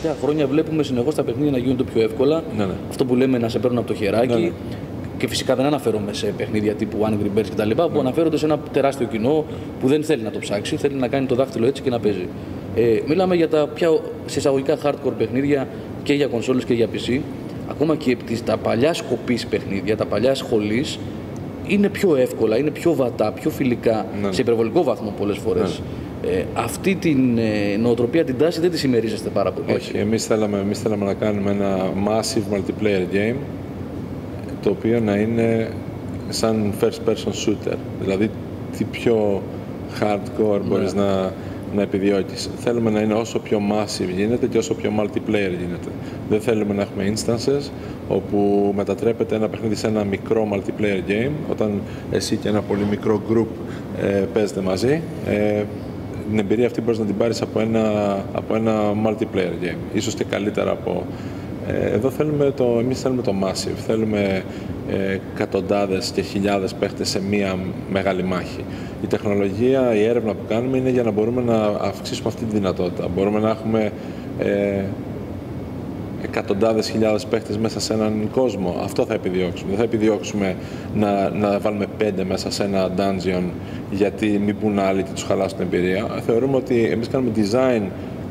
τελευταία χρόνια βλέπουμε συνεχώς τα παιχνίδια να γίνονται πιο εύκολα. Ναι. Αυτό που λέμε να σε παίρνουν από το χεράκι. Ναι. Και φυσικά δεν αναφέρομαι σε παιχνίδια τύπου Angry Birds κτλ. Που αναφέρονται σε ένα τεράστιο κοινό που δεν θέλει να το ψάξει, θέλει να κάνει το δάχτυλο έτσι και να παίζει. Μιλάμε για τα πιο εισαγωγικά hardcore παιχνίδια και για κονσόλες και για PC. Ακόμα και τα παλιά σκοπής παιχνίδια, τα παλιά σχολής, είναι πιο εύκολα, είναι πιο βατά, πιο φιλικά, σε υπερβολικό βαθμό πολλές φορές. Αυτή την νοοτροπία, την τάση δεν τη συμμερίζεστε πάρα πολύ. Όχι, εμείς θέλαμε να κάνουμε ένα massive multiplayer game, το οποίο να είναι σαν first person shooter, δηλαδή τι πιο hardcore μπορείς να επιδιώκεις. Θέλουμε να είναι όσο πιο massive γίνεται και όσο πιο multiplayer γίνεται. Δεν θέλουμε να έχουμε instances όπου μετατρέπεται ένα παιχνίδι σε ένα μικρό multiplayer game, όταν εσύ και ένα πολύ μικρό group παίζετε μαζί. Την εμπειρία αυτή μπορείς να την πάρεις από ένα multiplayer game, ίσως και καλύτερα από... Εδώ εμείς θέλουμε το massive, θέλουμε εκατοντάδες και χιλιάδες παίχτες σε μία μεγάλη μάχη. Η τεχνολογία, η έρευνα που κάνουμε είναι για να μπορούμε να αυξήσουμε αυτή τη δυνατότητα. Μπορούμε να έχουμε εκατοντάδες χιλιάδες παίχτες μέσα σε έναν κόσμο. Αυτό θα επιδιώξουμε. Δεν θα επιδιώξουμε να βάλουμε 5 μέσα σε ένα dungeon γιατί μην μπουν άλλοι και τους χαλάσουν την εμπειρία. Θεωρούμε ότι εμείς κάνουμε design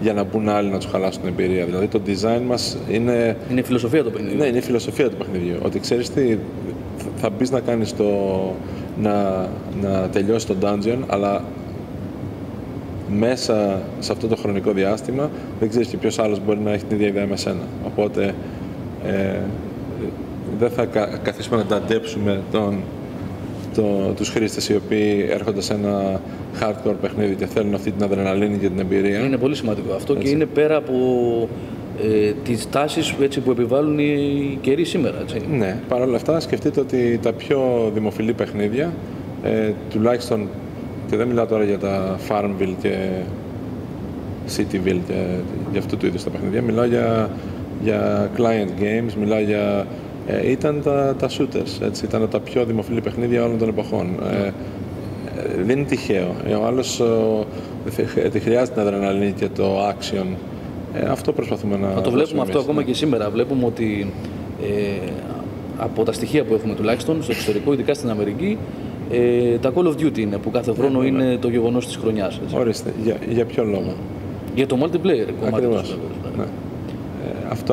για να μπουν άλλοι να τους χαλάσουν την εμπειρία. Δηλαδή το design μας είναι... Είναι η φιλοσοφία του παιχνιδιού. Ναι, είναι η φιλοσοφία του παιχνιδιού. Ότι ξέρεις τι, θα μπεις να κάνεις να τελειώσει το dungeon, αλλά μέσα σε αυτό το χρονικό διάστημα δεν ξέρεις και ποιος άλλος μπορεί να έχει την ίδια ιδέα με σένα. Οπότε δεν θα καθίσουμε να ταντέψουμε τους χρήστες οι οποίοι έρχονται σε ένα hardcore παιχνίδι και θέλουν αυτή την αδρεναλίνη και την εμπειρία. Είναι πολύ σημαντικό αυτό, έτσι. Και είναι πέρα από τις τάσεις που επιβάλλουν οι καιροί σήμερα. Έτσι. Ναι, παρόλα αυτά σκεφτείτε ότι τα πιο δημοφιλή παιχνίδια, τουλάχιστον, και δεν μιλάω τώρα για τα Farmville και Cityville και για αυτού του είδους τα παιχνίδια, μιλάω για client games, μιλάω για... ήταν τα shooters, έτσι, ήταν τα πιο δημοφιλή παιχνίδια όλων των εποχών. Δεν είναι τυχαίο. Ο άλλος χρειάζεται την αδρεναλίνη και το action. Αυτό προσπαθούμε να... Το βλέπουμε αυτό ακόμα και σήμερα. Βλέπουμε ότι από τα στοιχεία που έχουμε τουλάχιστον στο εξωτερικό, ειδικά στην Αμερική, τα Call of Duty είναι που κάθε χρόνο είναι το γεγονός της χρονιάς. Έτσι. Ορίστε. Για ποιο λόγο? Για το multiplayer κομμάτι. Ναι.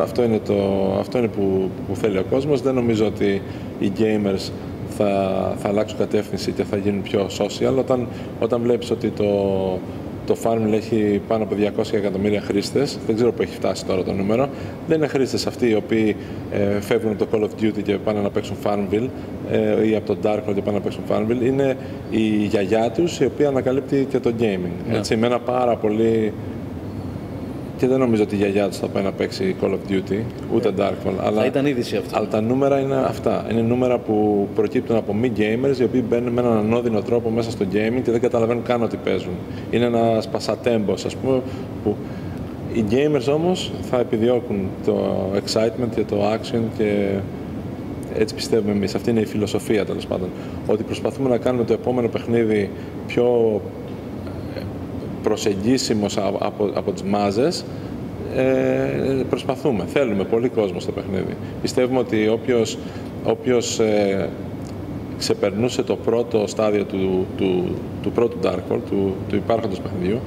Αυτό είναι που θέλει ο κόσμος. Δεν νομίζω ότι οι gamers θα αλλάξουν κατεύθυνση και θα γίνουν πιο social. Όταν βλέπεις ότι το Farmville έχει πάνω από 200 εκατομμύρια χρήστες, δεν ξέρω που έχει φτάσει τώρα το νούμερο, δεν είναι χρήστες αυτοί οι οποίοι φεύγουν από το Call of Duty και πάνε να παίξουν Farmville ή από το Darkhold και πάνε να παίξουν Farmville. Είναι η γιαγιά τους η οποία ανακαλύπτει και το gaming. Έτσι, με ένα πάρα πολύ... Και δεν νομίζω ότι η γιαγιά τους θα πάει να παίξει Call of Duty, ούτε Darkhold. Θα ήταν είδηση αυτό. Αλλά τα νούμερα είναι αυτά. Είναι νούμερα που προκύπτουν από μη gamers, οι οποίοι μπαίνουν με έναν ανώδυνο τρόπο μέσα στο gaming και δεν καταλαβαίνουν καν ότι παίζουν. Είναι ένα πασατέμπος, ας πούμε, που οι gamers όμως θα επιδιώκουν το excitement και το action και έτσι πιστεύουμε εμείς. Αυτή είναι η φιλοσοφία, τέλος πάντων. Ότι προσπαθούμε να κάνουμε το επόμενο παιχνίδι πιο προσεγγίσιμος από τις μάζες. Προσπαθούμε, θέλουμε πολύ κόσμο στο παιχνίδι. Πιστεύουμε ότι όποιος ξεπερνούσε το πρώτο στάδιο του πρώτου Darkhold, του υπάρχοντος παιχνιδιού,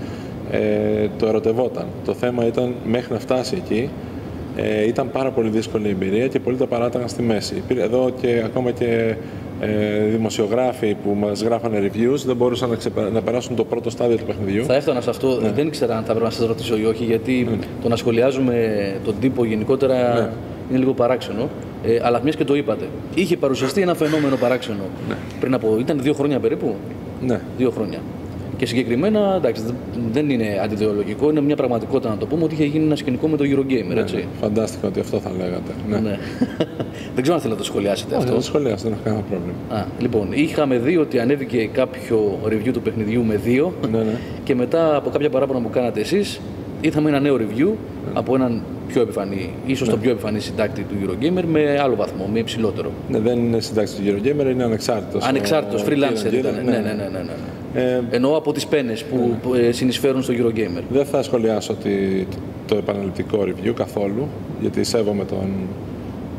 το ερωτευόταν. Το θέμα ήταν μέχρι να φτάσει εκεί, ήταν πάρα πολύ δύσκολη η εμπειρία και πολλοί τα παράταγαν στη μέση. Εδώ και ακόμα και δημοσιογράφοι που μας γράφανε reviews δεν μπορούσαν να περάσουν το πρώτο στάδιο του παιχνιδιού. Θα έφτανα σε αυτό, δεν ήξερα αν θα πρέπει να σας ρωτήσω ή όχι, γιατί το να σχολιάζουμε τον τύπο γενικότερα είναι λίγο παράξενο. Αλλά μιας και το είπατε, είχε παρουσιαστεί ένα φαινόμενο παράξενο πριν από, ήταν 2 χρόνια περίπου. Ναι. 2 χρόνια. Και συγκεκριμένα, εντάξει, δεν είναι αντιδεολογικό, είναι μια πραγματικότητα να το πούμε ότι είχε γίνει ένα σκηνικό με το Eurogamer, έτσι. Φαντάστηκα ότι αυτό θα λέγατε. Ναι. Δεν ξέρω αν θέλετε να το σχολιάσετε αυτό. Δεν το σχολιάσω, δεν έχω κανένα πρόβλημα. Λοιπόν, είχαμε δει ότι ανέβηκε κάποιο review του παιχνιδιού με 2 και μετά από κάποια παράπονα που κάνατε εσείς, ήρθαμε ένα νέο review από έναν πιο επιφανή, ίσως τον πιο επιφανή συντάκτη του Eurogamer με άλλο βαθμό, με υψηλότερο. Ναι, δεν είναι συντάκτη του Eurogamer, είναι ανεξάρτητος. Ανεξάρτητος, freelancer ήταν. Ναι. Εννοώ από τις πένες που συνεισφέρουν στο Eurogamer. Δεν θα σχολιάσω το επαναληπτικό review καθόλου, γιατί σέβομαι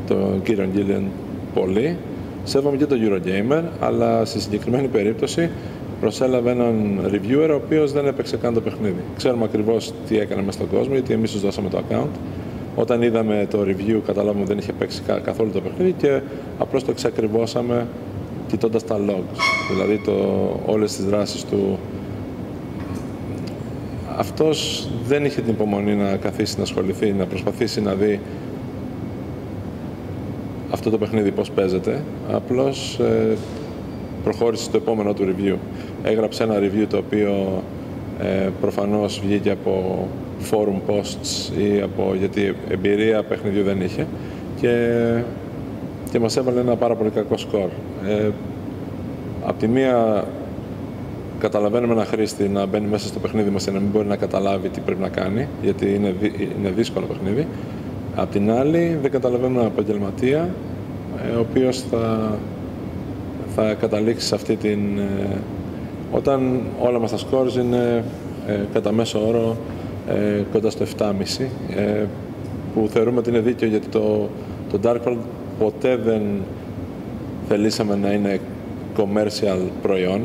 τον κύριο Γκίλιαν πολύ. Σέβομαι και τον Eurogamer, αλλά στη συγκεκριμένη περίπτωση προσέλαβε έναν reviewer ο οποίος δεν έπαιξε καν το παιχνίδι. Ξέρουμε ακριβώς τι έκανε μες στον κόσμο, γιατί εμείς τους δώσαμε το account. Όταν είδαμε το review, καταλάβαμε ότι δεν είχε παίξει καθόλου το παιχνίδι και απλώς το εξακριβώσαμε κοιτώντας τα logs, δηλαδή όλες τις δράσεις του. Αυτός δεν είχε την υπομονή να καθίσει, να ασχοληθεί, να προσπαθήσει να δει αυτό το παιχνίδι πώς παίζεται. Απλώς προχώρησε στο επόμενο του review. Έγραψε ένα review το οποίο προφανώς βγήκε από forum posts ή γιατί εμπειρία παιχνιδιού δεν είχε και μας έβαλε ένα πάρα πολύ κακό σκορ. Απ' τη μία καταλαβαίνουμε ένα χρήστη να μπαίνει μέσα στο παιχνίδι μας και να μην μπορεί να καταλάβει τι πρέπει να κάνει, γιατί είναι δύσκολο παιχνίδι. Απ' την άλλη δεν καταλαβαίνουμε έναν επαγγελματία ο οποίος θα καταλήξει σε αυτή την... Όταν όλα μας τα scores είναι κατά μέσο όρο κοντά στο 7,5, που θεωρούμε ότι είναι δίκαιο, γιατί το Dark World ποτέ δεν θελήσαμε να είναι commercial προϊόν.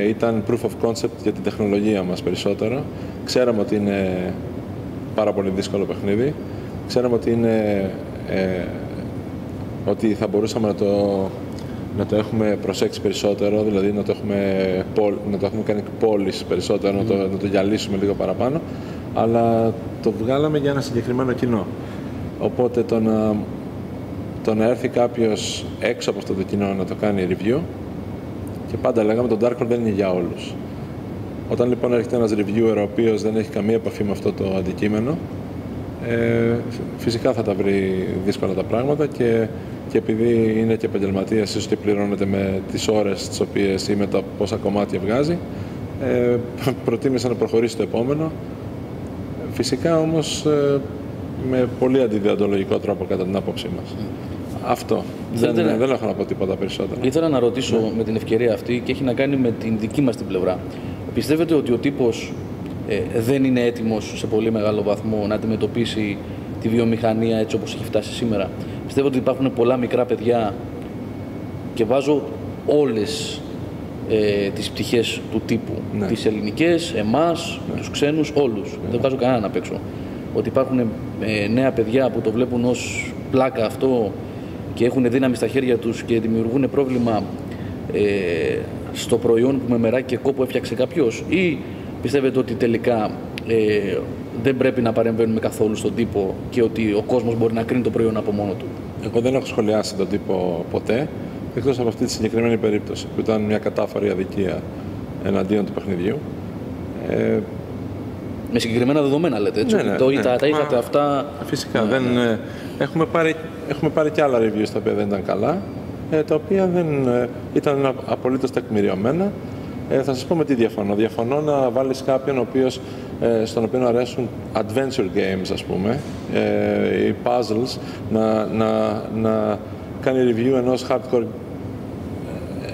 Ήταν proof of concept για την τεχνολογία μας περισσότερο. Ξέραμε ότι είναι πάρα πολύ δύσκολο παιχνίδι. Ξέραμε ότι θα μπορούσαμε να το έχουμε προσέξει περισσότερο, δηλαδή να το έχουμε κάνει polish περισσότερο, να το γυαλίσουμε λίγο παραπάνω, αλλά το βγάλαμε για ένα συγκεκριμένο κοινό. Οπότε το να έρθει κάποιος έξω από αυτό το κοινό να το κάνει review, και πάντα λέγαμε το Dark World δεν είναι για όλους. Όταν λοιπόν έρχεται ένας reviewer ο οποίος δεν έχει καμία επαφή με αυτό το αντικείμενο, φυσικά θα τα βρει δύσκολα τα πράγματα και επειδή είναι και επαγγελματίας, ίσως και πληρώνεται με τις ώρες τις οποίες ή με τα πόσα κομμάτια βγάζει, προτίμησε να προχωρήσει στο επόμενο. Φυσικά όμως με πολύ αντιδιοντολογικό τρόπο κατά την άποψή μας. Αυτό. Δεν έχω να πω τίποτα περισσότερο. Ήθελα να ρωτήσω με την ευκαιρία αυτή, και έχει να κάνει με την δική μας την πλευρά. Πιστεύετε ότι ο τύπος δεν είναι έτοιμος σε πολύ μεγάλο βαθμό να αντιμετωπίσει τη βιομηχανία έτσι όπως έχει φτάσει σήμερα? Πιστεύω ότι υπάρχουν πολλά μικρά παιδιά, και βάζω όλες τις πτυχές του τύπου, τις ελληνικές, εμάς, τους ξένους, όλους. Δεν βγάζω κανέναν απ' έξω. Ότι υπάρχουν νέα παιδιά που το βλέπουν ως πλάκα αυτό και έχουν δύναμη στα χέρια τους και δημιουργούν πρόβλημα στο προϊόν που με μεράκι και κόπο έφτιαξε κάποιος, ή πιστεύετε ότι τελικά δεν πρέπει να παρεμβαίνουμε καθόλου στον τύπο και ότι ο κόσμος μπορεί να κρίνει το προϊόν από μόνο του? Εγώ δεν έχω σχολιάσει τον τύπο ποτέ, εκτός από αυτή τη συγκεκριμένη περίπτωση, που ήταν μια κατάφορη αδικία εναντίον του παιχνιδιού. Με συγκεκριμένα δεδομένα λέτε, έτσι? Τα είχατε αυτά? Φυσικά. Έχουμε πάρει και άλλα reviews τα οποία δεν ήταν καλά, τα οποία δεν ήταν απολύτως τεκμηριωμένα. Θα σας πω με τι διαφωνώ. Διαφωνώ να βάλεις κάποιον στον οποίο αρέσουν adventure games, ας πούμε, οι puzzles, να κάνει review ενός hardcore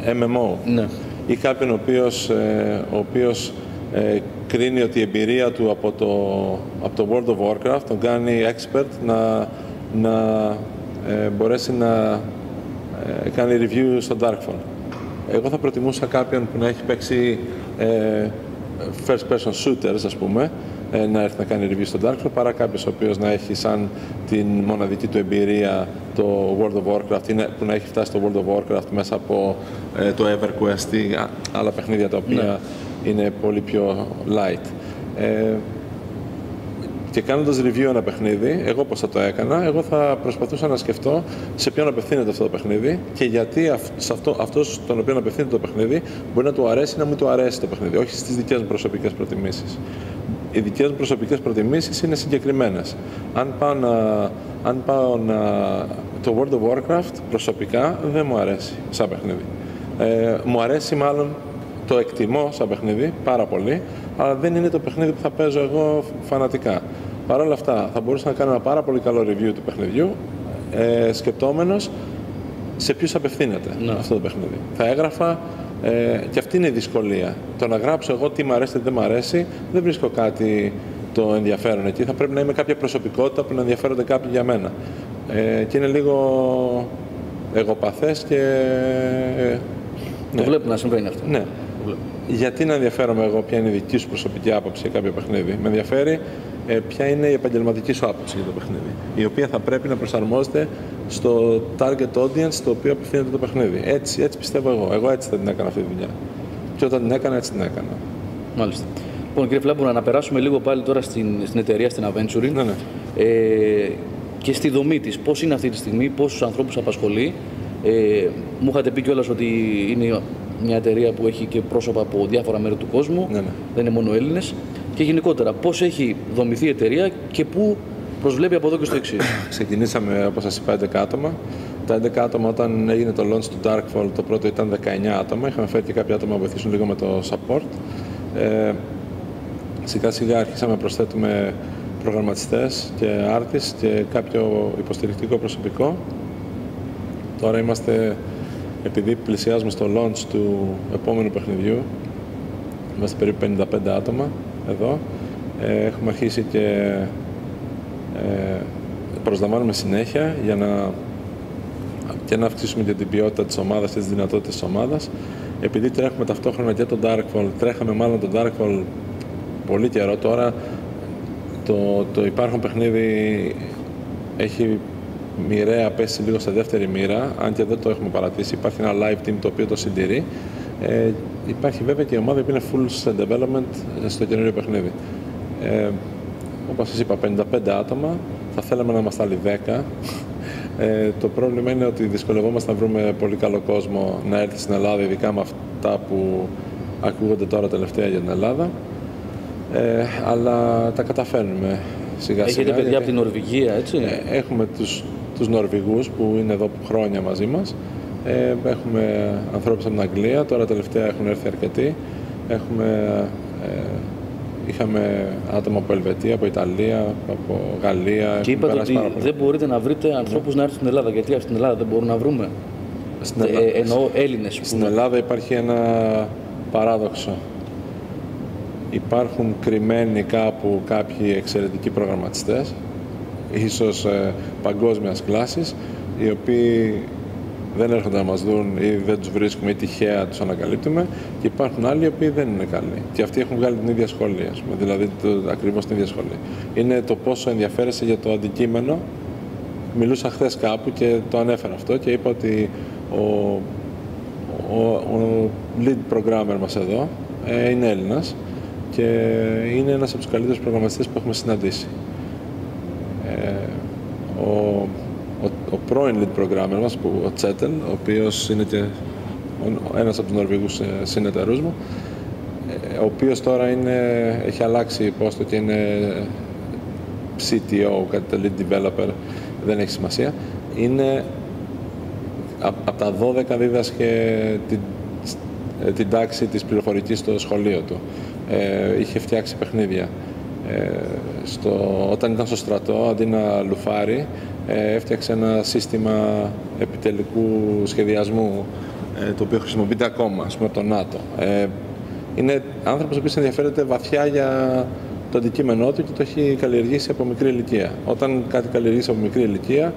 MMO. Ναι. Ή κάποιον ο οποίος κρίνει ότι η εμπειρία του από το World of Warcraft τον κάνει expert να μπορέσει να κάνει review στο Darkfall. Εγώ θα προτιμούσα κάποιον που να έχει παίξει first person shooters, ας πούμε, να έρθει να κάνει review στο Darkfall, παρά κάποιος ο οποίος να έχει σαν την μοναδική του εμπειρία το World of Warcraft, που να έχει φτάσει στο World of Warcraft μέσα από το EverQuest ή άλλα παιχνίδια τα οποία είναι πολύ πιο light. Και κάνοντας review ένα παιχνίδι, εγώ πώς θα το έκανα, εγώ θα προσπαθούσα να σκεφτώ σε ποιον απευθύνεται αυτό το παιχνίδι και γιατί αυτός στον οποίο απευθύνεται το παιχνίδι μπορεί να του αρέσει ή να μην του αρέσει το παιχνίδι, όχι στις δικές μου προσωπικές προτιμήσεις. Οι δικές μου προσωπικές προτιμήσεις είναι συγκεκριμένες. Αν πάω το World of Warcraft προσωπικά δεν μου αρέσει σαν παιχνίδι. Μου αρέσει μάλλον το εκτιμώ σαν παιχνίδι πάρα πολύ, αλλά δεν είναι το παιχνίδι που θα παίζω εγώ φανατικά. Παρ' όλα αυτά, θα μπορούσα να κάνω ένα πάρα πολύ καλό review του παιχνιδιού, σκεπτόμενος σε ποιους απευθύνεται αυτό το παιχνίδι. Θα έγραφα, και αυτή είναι η δυσκολία. Το να γράψω εγώ τι μ' αρέσει, τι δεν μ' αρέσει, δεν βρίσκω κάτι το ενδιαφέρον εκεί. Θα πρέπει να είμαι κάποια προσωπικότητα που να ενδιαφέρονται κάποιοι για μένα. Και είναι λίγο εγωπαθές και... Το βλέπω να συμβαίνει αυτό. Ναι. Γιατί να ενδιαφέρομαι εγώ ποια είναι η δική σου προσωπική άποψη για κάποιο παιχνίδι. Με ενδιαφέρει ποια είναι η επαγγελματική σου άποψη για το παιχνίδι, η οποία θα πρέπει να προσαρμόζεται στο target audience στο οποίο απευθύνεται το παιχνίδι. Έτσι πιστεύω εγώ. Εγώ έτσι θα την έκανα αυτή τη δουλειά. Και όταν την έκανα, έτσι την έκανα. Μάλιστα. Λοιπόν, κύριε Φλάμπουρα, να περάσουμε λίγο πάλι τώρα στην εταιρεία, στην Aventuring. Ναι. Και στη δομή της. Πώς είναι αυτή τη στιγμή, πόσους ανθρώπους απασχολεί. Μου είχατε πει κιόλας ότι είναι μια εταιρεία που έχει και πρόσωπα από διάφορα μέρη του κόσμου. Ναι. Δεν είναι μόνο Έλληνες. Και γενικότερα, πώς έχει δομηθεί η εταιρεία και πού προσβλέπει από εδώ και στο εξής. Ξεκινήσαμε, όπως σας είπα, 11 άτομα. Τα 11 άτομα, όταν έγινε το launch του Darkfall, το πρώτο ήταν 19 άτομα. Είχαμε φέρει και κάποια άτομα να βοηθήσουν λίγο με το support. Σιγά σιγά αρχίσαμε να προσθέτουμε προγραμματιστές και artists και κάποιο υποστηρικτικό προσωπικό. Τώρα είμαστε, επειδή πλησιάζουμε στο launch του επόμενου παιχνιδιού, είμαστε περίπου 55 άτομα εδώ. Έχουμε αρχίσει και προσλαμβάνουμε συνέχεια για να αυξήσουμε και την ποιότητα της ομάδας και τις δυνατότητες της ομάδας. Επειδή τρέχουμε ταυτόχρονα και το Darkfall, τρέχαμε μάλλον το Darkfall πολύ καιρό τώρα, το υπάρχον παιχνίδι έχει μοιραία πέσει λίγο στα δεύτερη μοίρα, αν και δεν το έχουμε παρατήσει. Υπάρχει ένα live team το οποίο το συντηρεί. Υπάρχει βέβαια και η ομάδα που είναι full development στο καινούριο παιχνίδι. Όπως σας είπα, 55 άτομα, θα θέλαμε να είμαστε άλλοι 10. Το πρόβλημα είναι ότι δυσκολευόμαστε να βρούμε πολύ καλό κόσμο να έρθει στην Ελλάδα, ειδικά με αυτά που ακούγονται τώρα τελευταία για την Ελλάδα. Αλλά τα καταφέρνουμε σιγά σιγά. Έχετε παιδιά από την Νορβηγία, έτσι? Έχουμε τους Νορβηγούς που είναι εδώ χρόνια μαζί μας. Έχουμε ανθρώπους από την Αγγλία, τώρα τελευταία έχουν έρθει αρκετοί. Είχαμε άτομα από Ελβετία, από Ιταλία, από Γαλλία. Και είπατε ότι δεν μπορείτε να βρείτε ανθρώπους να έρθουν στην Ελλάδα. Γιατί στην Ελλάδα δεν μπορούμε να βρούμε? Εννοώ Έλληνες. Στην Ελλάδα υπάρχει ένα παράδοξο. Υπάρχουν κρυμμένοι κάπου κάποιοι εξαιρετικοί προγραμματιστές, ίσως παγκόσμιας κλάσης, οι οποίοι δεν έρχονται να μας δουν ή δεν τους βρίσκουμε ή τυχαία τους ανακαλύπτουμε, και υπάρχουν άλλοι οι οποίοι δεν είναι καλοί. Και αυτοί έχουν βγάλει την ίδια σχολή, ας πούμε, δηλαδή ακριβώς την ίδια σχολή. Είναι το πόσο ενδιαφέρεσαι για το αντικείμενο. Μιλούσα χθες κάπου και το ανέφερα αυτό και είπα ότι ο lead programmer μας εδώ είναι Έλληνας και είναι ένας από τους καλύτερους προγραμματιστές που έχουμε συναντήσει. Ο πρώην lead programmer μας, ο Τσέτελ, ο οποίος είναι και ένας από τους Νορβηγούς συνεταιρούς μου, ο οποίος τώρα έχει αλλάξει πόστο και είναι CTO, κάτι το lead developer, δεν έχει σημασία. Είναι από τα 12 δίδασκε την τάξη της πληροφορικής στο σχολείο του. Είχε φτιάξει παιχνίδια. Όταν ήταν στο στρατό, αντί να λουφάρει, έφτιαξε ένα σύστημα επιτελικού σχεδιασμού, το οποίο χρησιμοποιείται ακόμα, ας πούμε, από το ΝΑΤΟ. Είναι άνθρωπος ο οποίος ενδιαφέρεται βαθιά για το αντικείμενό του και το έχει καλλιεργήσει από μικρή ηλικία. Όταν κάτι καλλιεργήσει από μικρή ηλικία,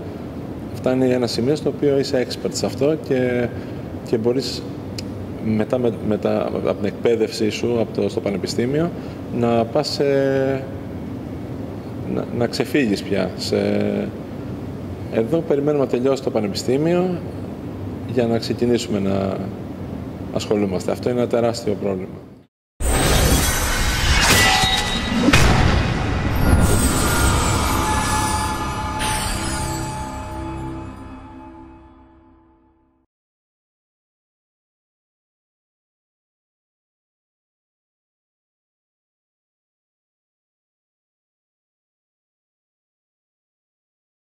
φτάνει ένα σημείο στο οποίο είσαι expert σε αυτό και μπορείς μετά από την εκπαίδευσή σου στο πανεπιστήμιο να πας να ξεφύγεις πια. Εδώ περιμένουμε να τελειώσει το πανεπιστήμιο για να ξεκινήσουμε να ασχολούμαστε. Αυτό είναι ένα τεράστιο πρόβλημα.